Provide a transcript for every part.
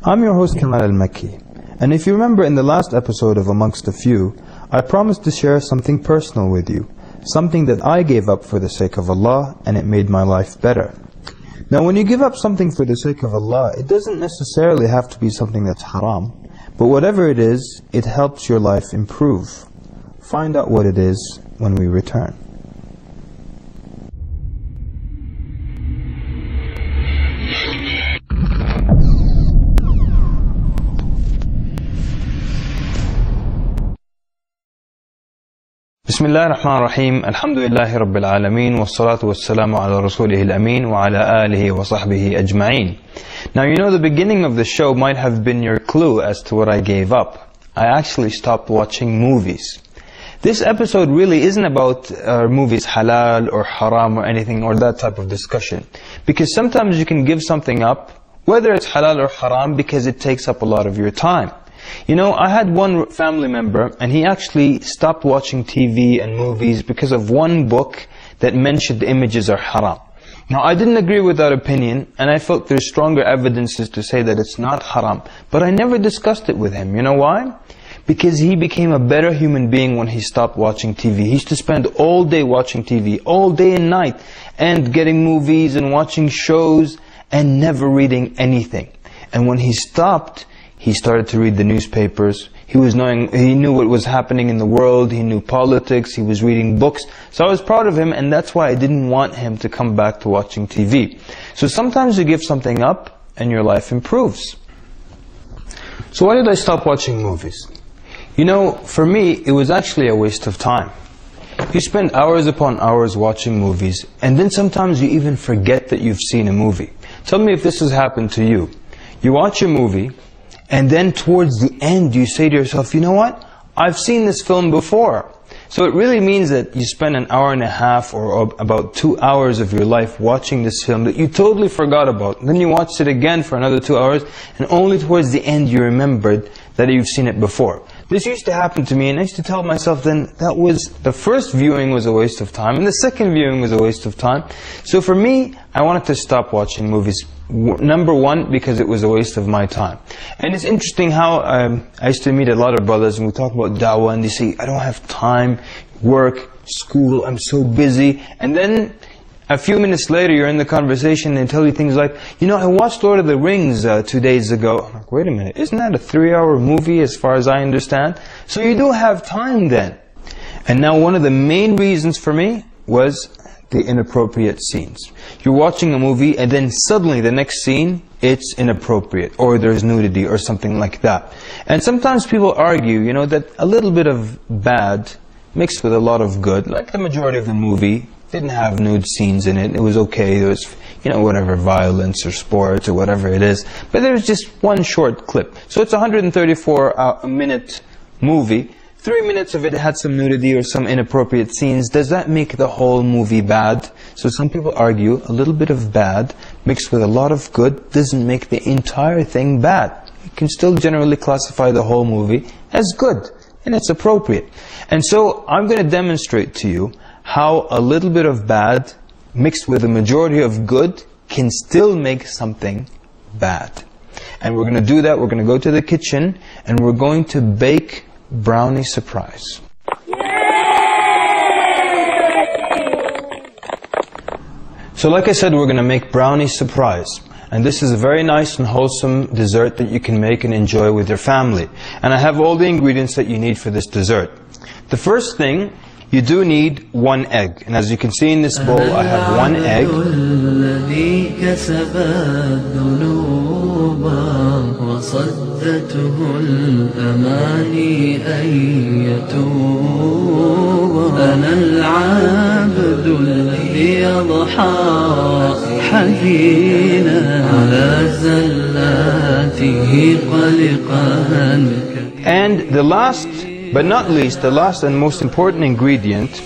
I'm your host Kamal Al-Makki, and if you remember in the last episode of Amongst a Few, I promised to share something personal with you, something that I gave up for the sake of Allah and it made my life better. Now when you give up something for the sake of Allah, it doesn't necessarily have to be something that's haram, but whatever it is, it helps your life improve. Find out what it is when we return. Bismillah ar-Rahman ar-Rahim, alhamdulillahi rabbil alameen, wassalatu wassalamu ala rasulih al-ameen, wa ala alihi wa sahbihi ajma'een. Now you know the beginning of the show might have been your clue as to what I gave up. I actually stopped watching movies. This episode really isn't about movies halal or haram or anything or that type of discussion. Because sometimes you can give something up, whether it's halal or haram, because it takes up a lot of your time. You know, I had one family member and he actually stopped watching TV and movies because of one book that mentioned the images are haram. Now I didn't agree with that opinion and I felt there's stronger evidences to say that it's not haram. But I never discussed it with him. You know why? Because he became a better human being when he stopped watching TV. He used to spend all day watching TV, all day and night, and getting movies and watching shows and never reading anything. And when he stopped, he started to read the newspapers. He knew what was happening in the world. He knew politics. He was reading books. So I was proud of him, and that's why I didn't want him to come back to watching TV. So sometimes you give something up, and your life improves. So why did I stop watching movies? You know, for me, it was actually a waste of time. You spend hours upon hours watching movies, and then sometimes you even forget that you've seen a movie. Tell me if this has happened to you. You watch a movie, and then towards the end you say to yourself, you know what? I've seen this film before. So it really means that you spend an hour and a half or about 2 hours of your life watching this film that you totally forgot about. And then you watched it again for another 2 hours, and only towards the end you remembered that you've seen it before. This used to happen to me, and I used to tell myself then that the first viewing was a waste of time and the second viewing was a waste of time. So for me, I wanted to stop watching movies. Number one, because it was a waste of my time. And it's interesting how I used to meet a lot of brothers and we talk about da'wah and they say, I don't have time, work, school, I'm so busy. And then a few minutes later you're in the conversation and they tell you things like, you know, I watched Lord of the Rings 2 days ago. I'm like, wait a minute, isn't that a 3-hour movie as far as I understand? So you do have time then. And now one of the main reasons for me was the inappropriate scenes. You're watching a movie and then suddenly the next scene, it's inappropriate, or there's nudity or something like that. And sometimes people argue, you know, that a little bit of bad mixed with a lot of good, like the majority of the movie, didn't have nude scenes in it. It was okay. There was, you know, whatever, violence or sports or whatever it is. But there was just one short clip. So it's a 134-minute movie. 3 minutes of it had some nudity or some inappropriate scenes. Does that make the whole movie bad? So some people argue a little bit of bad mixed with a lot of good doesn't make the entire thing bad. You can still generally classify the whole movie as good, and it's appropriate. And so I'm going to demonstrate to you how a little bit of bad mixed with a majority of good can still make something bad. And we're going to do that. We're going to go to the kitchen and we're going to bake brownie surprise. So like I said, we're going to make brownie surprise. And this is a very nice and wholesome dessert that you can make and enjoy with your family. And I have all the ingredients that you need for this dessert. The first thing, you do need 1 egg. And as you can see in this bowl, I have 1 egg. وصدته الأماني أن يتوب أنا العبد الذي يضحى حزينا على زلاته قلقا. And the last but not least, the last and most important ingredient,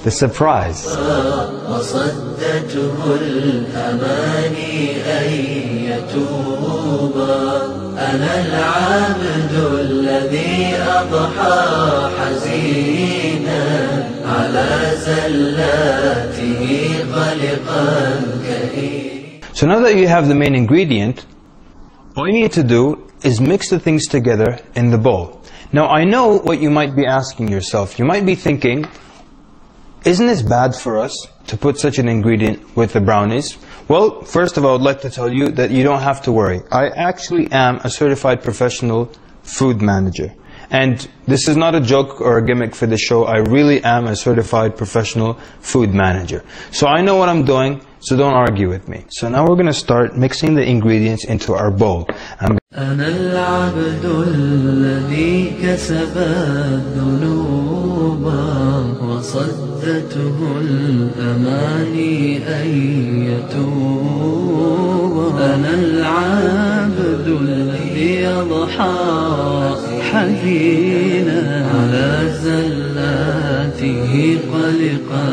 the surprise. وصدته الأماني أن يتوب أنا العبد الذي أضحى حزينا على زلاته قلقا كئيبا. So now that you have the main ingredient, All you need to do is mix the things together in the bowl. Now I know what you might be asking yourself. You might be thinking, isn't this bad for us to put such an ingredient with the brownies? Well, first of all, I'd like to tell you that you don't have to worry. I actually am a certified professional food manager. And this is not a joke or a gimmick for the show. I really am a certified professional food manager. So I know what I'm doing, so don't argue with me. So now we're going to start mixing the ingredients into our bowl. أنا العبد الذي كسب الذنوب وصدته الأماني أن يتوب أنا العبد الذي يضحى حزينا على زلاته قلقا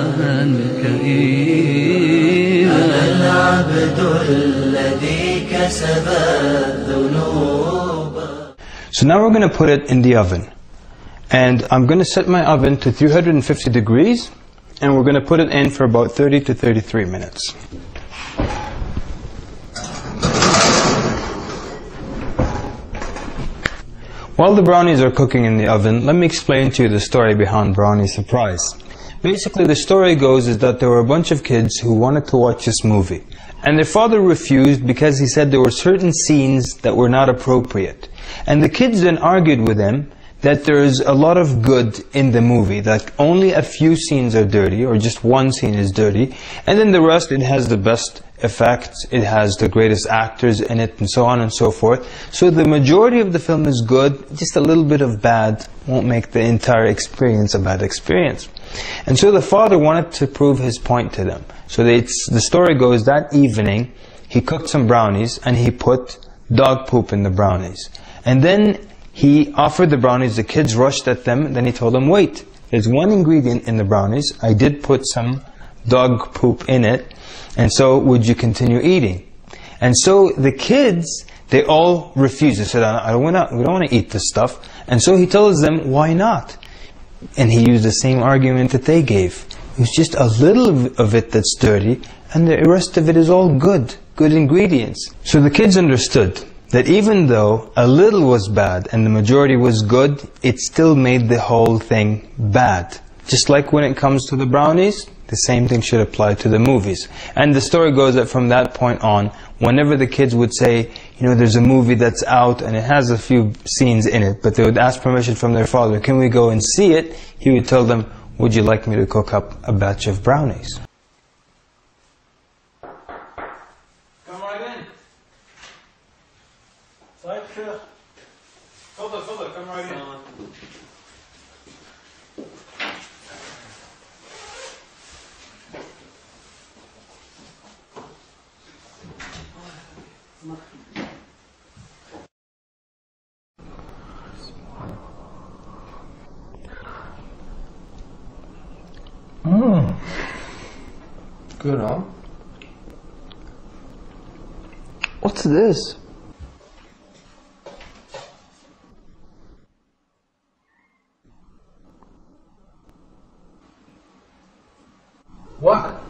كئيبا أنا العبد الذي كسب الذنوب. So now we're going to put it in the oven. And I'm going to set my oven to 350 degrees, and we're going to put it in for about 30 to 33 minutes. While the brownies are cooking in the oven, let me explain to you the story behind Brownie Surprise. Basically, the story goes is that there were a bunch of kids who wanted to watch this movie. And their father refused because he said there were certain scenes that were not appropriate. And the kids then argued with him that there is a lot of good in the movie, that only a few scenes are dirty, or just one scene is dirty, and then the rest, it has the best effects, it has the greatest actors in it, and so on and so forth. So the majority of the film is good, just a little bit of bad won't make the entire experience a bad experience. And so the father wanted to prove his point to them. So the story goes, that evening, he cooked some brownies, and he put dog poop in the brownies. And then he offered the brownies, the kids rushed at them, and then he told them, wait, there's one ingredient in the brownies, I did put some dog poop in it, and so would you continue eating? And so the kids, they all refused. They said, we don't want to eat this stuff. And so he tells them, why not? And he used the same argument that they gave. It's just a little of it that's dirty, and the rest of it is all good ingredients. So the kids understood that even though a little was bad and the majority was good, it still made the whole thing bad. Just like when it comes to the brownies, the same thing should apply to the movies. And the story goes that from that point on, whenever the kids would say, you know, there's a movie that's out and it has a few scenes in it, but they would ask permission from their father, can we go and see it? He would tell them, would you like me to cook up a batch of brownies? Come right in. تفضل come right in. Good, huh? What's this? What?